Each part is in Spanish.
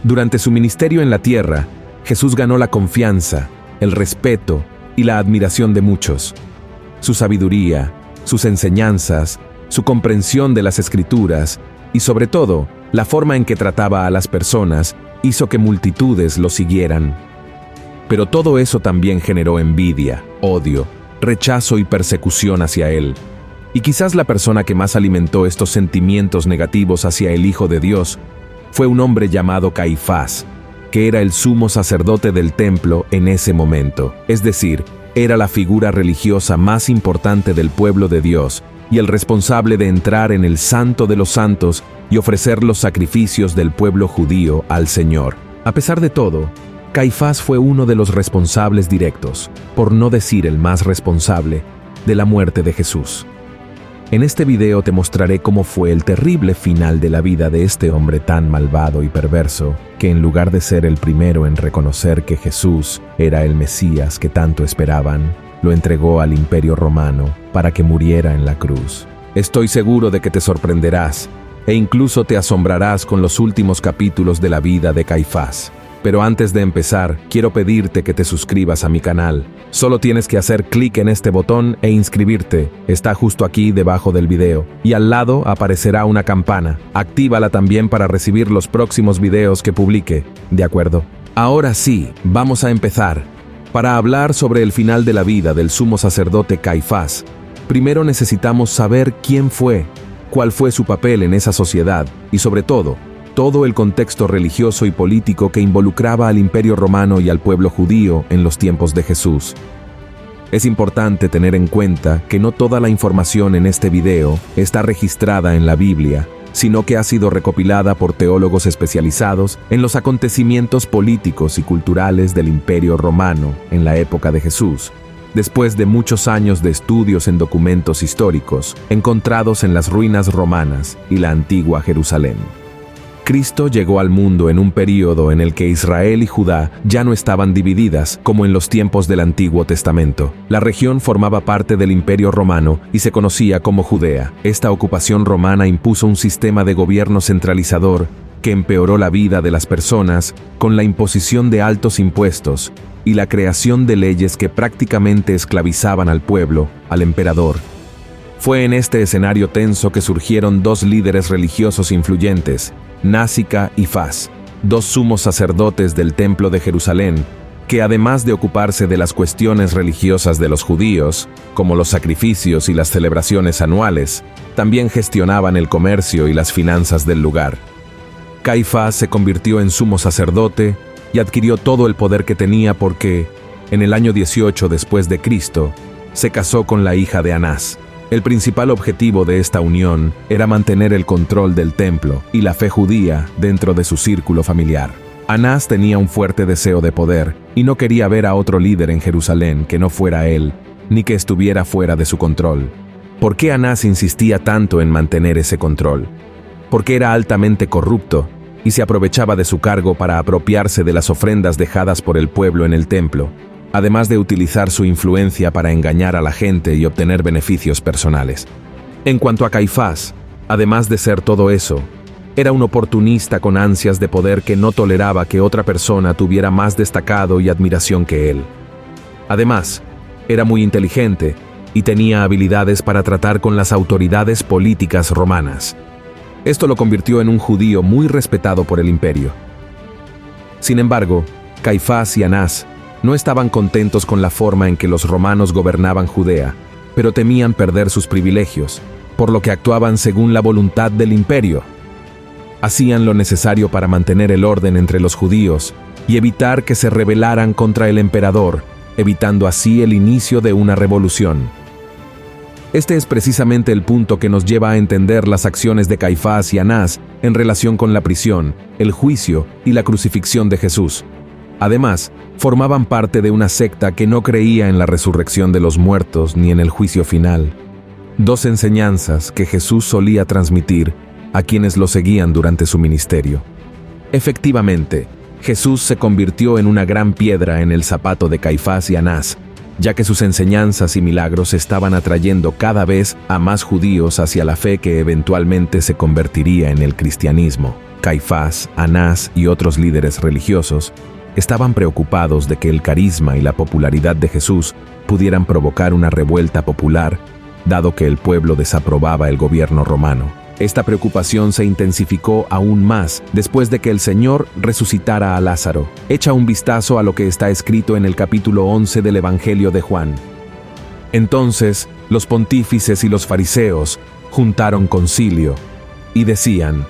Durante su ministerio en la tierra, Jesús ganó la confianza, el respeto y la admiración de muchos. Su sabiduría, sus enseñanzas, su comprensión de las Escrituras y, sobre todo, la forma en que trataba a las personas hizo que multitudes lo siguieran. Pero todo eso también generó envidia, odio, rechazo y persecución hacia él. Y quizás la persona que más alimentó estos sentimientos negativos hacia el Hijo de Dios fue un hombre llamado Caifás, que era el sumo sacerdote del templo en ese momento. Es decir, era la figura religiosa más importante del pueblo de Dios y el responsable de entrar en el Santo de los Santos y ofrecer los sacrificios del pueblo judío al Señor. A pesar de todo, Caifás fue uno de los responsables directos, por no decir el más responsable, de la muerte de Jesús. En este video te mostraré cómo fue el terrible final de la vida de este hombre tan malvado y perverso, que en lugar de ser el primero en reconocer que Jesús era el Mesías que tanto esperaban, lo entregó al Imperio Romano para que muriera en la cruz. Estoy seguro de que te sorprenderás e incluso te asombrarás con los últimos capítulos de la vida de Caifás. Pero antes de empezar, quiero pedirte que te suscribas a mi canal. Solo tienes que hacer clic en este botón e inscribirte. Está justo aquí debajo del video. Y al lado aparecerá una campana. Actívala también para recibir los próximos videos que publique. ¿De acuerdo? Ahora sí, vamos a empezar. Para hablar sobre el final de la vida del sumo sacerdote Caifás, primero necesitamos saber quién fue, cuál fue su papel en esa sociedad y sobre todo el contexto religioso y político que involucraba al Imperio Romano y al pueblo judío en los tiempos de Jesús. Es importante tener en cuenta que no toda la información en este video está registrada en la Biblia, sino que ha sido recopilada por teólogos especializados en los acontecimientos políticos y culturales del Imperio Romano en la época de Jesús, después de muchos años de estudios en documentos históricos encontrados en las ruinas romanas y la antigua Jerusalén. Cristo llegó al mundo en un período en el que Israel y Judá ya no estaban divididas como en los tiempos del Antiguo Testamento. La región formaba parte del Imperio Romano y se conocía como Judea. Esta ocupación romana impuso un sistema de gobierno centralizador que empeoró la vida de las personas con la imposición de altos impuestos y la creación de leyes que prácticamente esclavizaban al pueblo, al emperador. Fue en este escenario tenso que surgieron dos líderes religiosos influyentes, Násica y Faz, dos sumos sacerdotes del Templo de Jerusalén, que además de ocuparse de las cuestiones religiosas de los judíos, como los sacrificios y las celebraciones anuales, también gestionaban el comercio y las finanzas del lugar. Caifás se convirtió en sumo sacerdote y adquirió todo el poder que tenía porque, en el año 18 después de Cristo, se casó con la hija de Anás. El principal objetivo de esta unión era mantener el control del templo y la fe judía dentro de su círculo familiar. Anás tenía un fuerte deseo de poder y no quería ver a otro líder en Jerusalén que no fuera él, ni que estuviera fuera de su control. ¿Por qué Anás insistía tanto en mantener ese control? Porque era altamente corrupto y se aprovechaba de su cargo para apropiarse de las ofrendas dejadas por el pueblo en el templo, además de utilizar su influencia para engañar a la gente y obtener beneficios personales. En cuanto a Caifás, además de ser todo eso, era un oportunista con ansias de poder que no toleraba que otra persona tuviera más destacado y admiración que él. Además, era muy inteligente y tenía habilidades para tratar con las autoridades políticas romanas. Esto lo convirtió en un judío muy respetado por el imperio. Sin embargo, Caifás y Anás no estaban contentos con la forma en que los romanos gobernaban Judea, pero temían perder sus privilegios, por lo que actuaban según la voluntad del imperio. Hacían lo necesario para mantener el orden entre los judíos y evitar que se rebelaran contra el emperador, evitando así el inicio de una revolución. Este es precisamente el punto que nos lleva a entender las acciones de Caifás y Anás en relación con la prisión, el juicio y la crucifixión de Jesús. Además, formaban parte de una secta que no creía en la resurrección de los muertos ni en el juicio final. Dos enseñanzas que Jesús solía transmitir a quienes lo seguían durante su ministerio. Efectivamente, Jesús se convirtió en una gran piedra en el zapato de Caifás y Anás, ya que sus enseñanzas y milagros estaban atrayendo cada vez a más judíos hacia la fe que eventualmente se convertiría en el cristianismo. Caifás, Anás y otros líderes religiosos estaban preocupados de que el carisma y la popularidad de Jesús pudieran provocar una revuelta popular, dado que el pueblo desaprobaba el gobierno romano. Esta preocupación se intensificó aún más después de que el Señor resucitara a Lázaro. Echa un vistazo a lo que está escrito en el capítulo 11 del Evangelio de Juan. Entonces, los pontífices y los fariseos juntaron concilio y decían: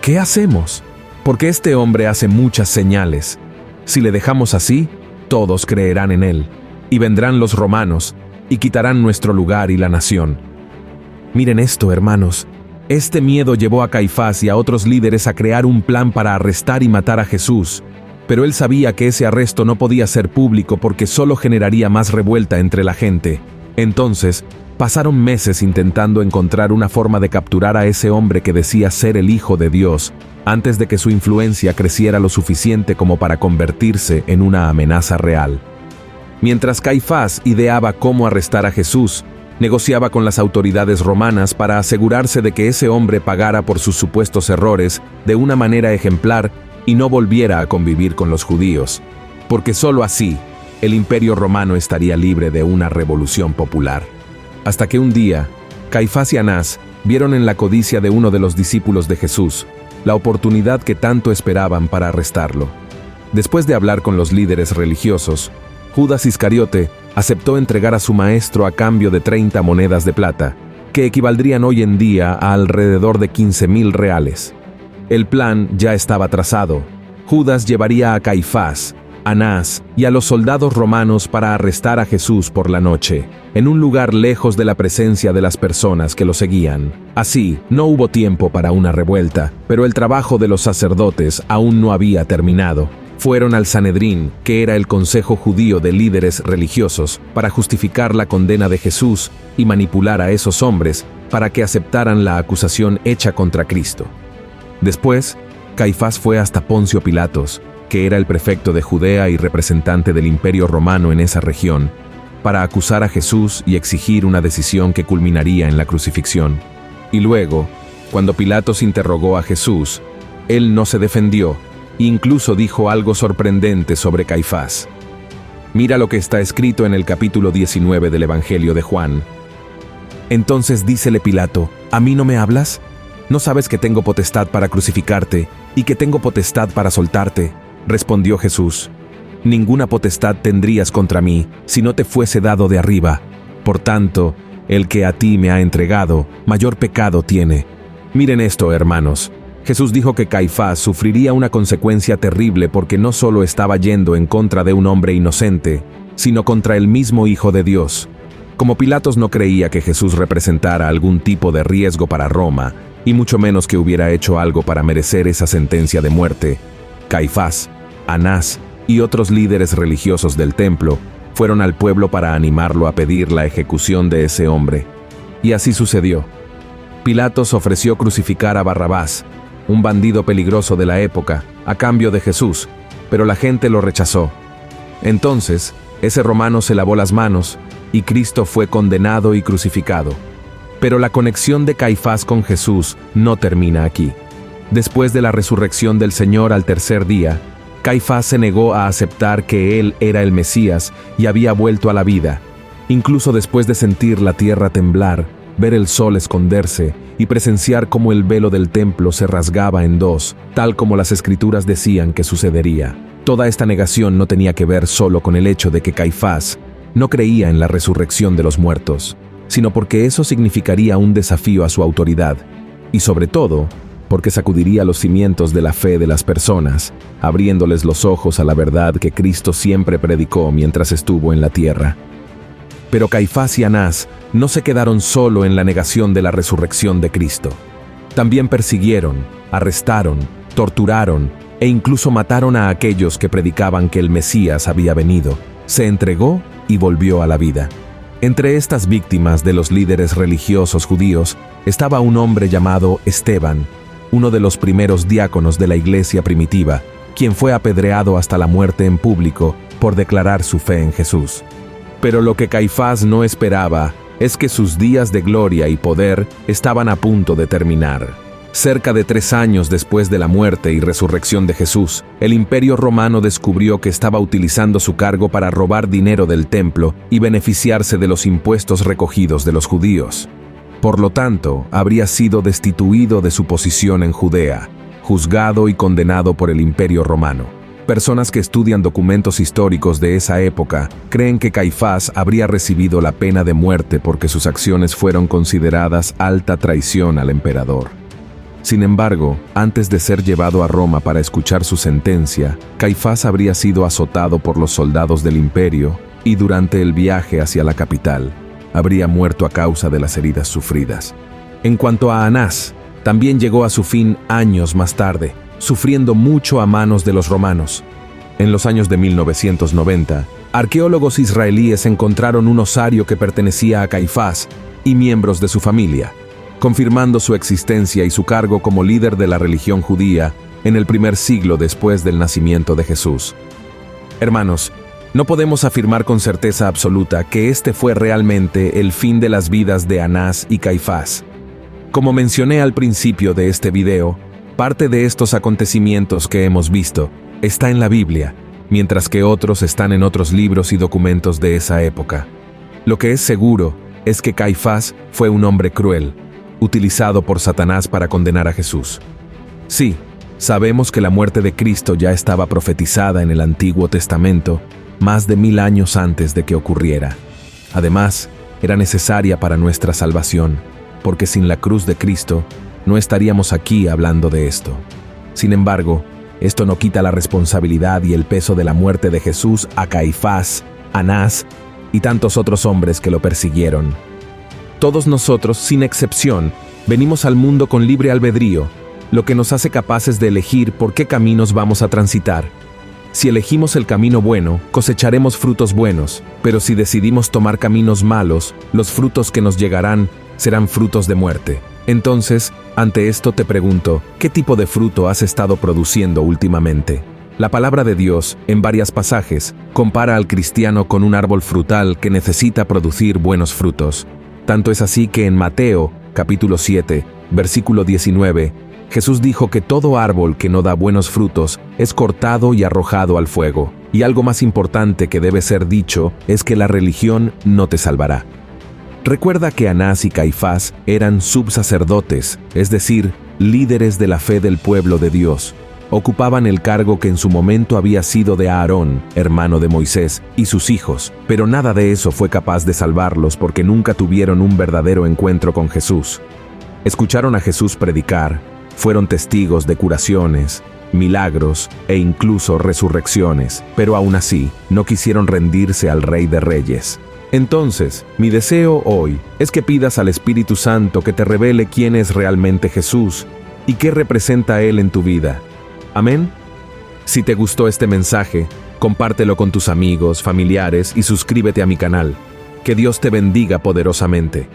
¿qué hacemos? Porque este hombre hace muchas señales. Si le dejamos así, todos creerán en él, y vendrán los romanos, y quitarán nuestro lugar y la nación. Miren esto, hermanos. Este miedo llevó a Caifás y a otros líderes a crear un plan para arrestar y matar a Jesús, pero él sabía que ese arresto no podía ser público porque solo generaría más revuelta entre la gente. Entonces, pasaron meses intentando encontrar una forma de capturar a ese hombre que decía ser el Hijo de Dios, antes de que su influencia creciera lo suficiente como para convertirse en una amenaza real. Mientras Caifás ideaba cómo arrestar a Jesús, negociaba con las autoridades romanas para asegurarse de que ese hombre pagara por sus supuestos errores de una manera ejemplar y no volviera a convivir con los judíos, porque sólo así el Imperio Romano estaría libre de una revolución popular. Hasta que un día, Caifás y Anás vieron en la codicia de uno de los discípulos de Jesús la oportunidad que tanto esperaban para arrestarlo. Después de hablar con los líderes religiosos, Judas Iscariote aceptó entregar a su maestro a cambio de 30 monedas de plata, que equivaldrían hoy en día a alrededor de 15,000 reales. El plan ya estaba trazado. Judas llevaría a Caifás, Anás y a los soldados romanos para arrestar a Jesús por la noche, en un lugar lejos de la presencia de las personas que lo seguían. Así, no hubo tiempo para una revuelta, pero el trabajo de los sacerdotes aún no había terminado. Fueron al Sanedrín, que era el consejo judío de líderes religiosos, para justificar la condena de Jesús y manipular a esos hombres para que aceptaran la acusación hecha contra Cristo. Después, Caifás fue hasta Poncio Pilatos, que era el prefecto de Judea y representante del Imperio Romano en esa región, para acusar a Jesús y exigir una decisión que culminaría en la crucifixión. Y luego, cuando Pilatos interrogó a Jesús, él no se defendió, incluso dijo algo sorprendente sobre Caifás. Mira lo que está escrito en el capítulo 19 del Evangelio de Juan. Entonces dícele Pilato: ¿a mí no me hablas? ¿No sabes que tengo potestad para crucificarte y que tengo potestad para soltarte? Respondió Jesús: ninguna potestad tendrías contra mí si no te fuese dado de arriba. Por tanto, el que a ti me ha entregado, mayor pecado tiene. Miren esto, hermanos. Jesús dijo que Caifás sufriría una consecuencia terrible porque no solo estaba yendo en contra de un hombre inocente, sino contra el mismo Hijo de Dios. Como Pilatos no creía que Jesús representara algún tipo de riesgo para Roma, y mucho menos que hubiera hecho algo para merecer esa sentencia de muerte, Caifás, Anás y otros líderes religiosos del templo fueron al pueblo para animarlo a pedir la ejecución de ese hombre. Y así sucedió. Pilatos ofreció crucificar a Barrabás, un bandido peligroso de la época, a cambio de Jesús, pero la gente lo rechazó. Entonces, ese romano se lavó las manos y Cristo fue condenado y crucificado. Pero la conexión de Caifás con Jesús no termina aquí. Después de la resurrección del Señor al tercer día, Caifás se negó a aceptar que él era el Mesías y había vuelto a la vida. Incluso después de sentir la tierra temblar, ver el sol esconderse y presenciar cómo el velo del templo se rasgaba en dos, tal como las escrituras decían que sucedería. Toda esta negación no tenía que ver solo con el hecho de que Caifás no creía en la resurrección de los muertos, sino porque eso significaría un desafío a su autoridad, y sobre todo, porque sacudiría los cimientos de la fe de las personas, abriéndoles los ojos a la verdad que Cristo siempre predicó mientras estuvo en la tierra. Pero Caifás y Anás no se quedaron solo en la negación de la resurrección de Cristo. También persiguieron, arrestaron, torturaron e incluso mataron a aquellos que predicaban que el Mesías había venido, se entregó y volvió a la vida. Entre estas víctimas de los líderes religiosos judíos estaba un hombre llamado Esteban, uno de los primeros diáconos de la iglesia primitiva, quien fue apedreado hasta la muerte en público por declarar su fe en Jesús. Pero lo que Caifás no esperaba es que sus días de gloria y poder estaban a punto de terminar. Cerca de 3 años después de la muerte y resurrección de Jesús, el Imperio Romano descubrió que estaba utilizando su cargo para robar dinero del templo y beneficiarse de los impuestos recogidos de los judíos. Por lo tanto, habría sido destituido de su posición en Judea, juzgado y condenado por el Imperio Romano. Personas que estudian documentos históricos de esa época creen que Caifás habría recibido la pena de muerte porque sus acciones fueron consideradas alta traición al emperador. Sin embargo, antes de ser llevado a Roma para escuchar su sentencia, Caifás habría sido azotado por los soldados del imperio y durante el viaje hacia la capital, habría muerto a causa de las heridas sufridas. En cuanto a Anás, también llegó a su fin años más tarde, sufriendo mucho a manos de los romanos. En los años de 1990, arqueólogos israelíes encontraron un osario que pertenecía a Caifás y miembros de su familia, confirmando su existencia y su cargo como líder de la religión judía en el primer siglo después del nacimiento de Jesús. Hermanos, no podemos afirmar con certeza absoluta que este fue realmente el fin de las vidas de Anás y Caifás. Como mencioné al principio de este video, parte de estos acontecimientos que hemos visto está en la Biblia, mientras que otros están en otros libros y documentos de esa época. Lo que es seguro es que Caifás fue un hombre cruel, utilizado por Satanás para condenar a Jesús. Sí, sabemos que la muerte de Cristo ya estaba profetizada en el Antiguo Testamento más de 1000 años antes de que ocurriera. Además, era necesaria para nuestra salvación, porque sin la cruz de Cristo no estaríamos aquí hablando de esto. Sin embargo, esto no quita la responsabilidad y el peso de la muerte de Jesús a Caifás, Anás y tantos otros hombres que lo persiguieron. Todos nosotros, sin excepción, venimos al mundo con libre albedrío, lo que nos hace capaces de elegir por qué caminos vamos a transitar. Si elegimos el camino bueno, cosecharemos frutos buenos, pero si decidimos tomar caminos malos, los frutos que nos llegarán serán frutos de muerte. Entonces, ante esto te pregunto, ¿qué tipo de fruto has estado produciendo últimamente? La palabra de Dios, en varios pasajes, compara al cristiano con un árbol frutal que necesita producir buenos frutos. Tanto es así que en Mateo, capítulo 7, versículo 19, Jesús dijo que todo árbol que no da buenos frutos es cortado y arrojado al fuego. Y algo más importante que debe ser dicho es que la religión no te salvará. Recuerda que Anás y Caifás eran subsacerdotes, es decir, líderes de la fe del pueblo de Dios. Ocupaban el cargo que en su momento había sido de Aarón, hermano de Moisés, y sus hijos, pero nada de eso fue capaz de salvarlos porque nunca tuvieron un verdadero encuentro con Jesús. Escucharon a Jesús predicar, fueron testigos de curaciones, milagros e incluso resurrecciones, pero aún así no quisieron rendirse al Rey de Reyes. Entonces, mi deseo hoy es que pidas al Espíritu Santo que te revele quién es realmente Jesús y qué representa Él en tu vida. Amén. Si te gustó este mensaje, compártelo con tus amigos, familiares y suscríbete a mi canal. Que Dios te bendiga poderosamente.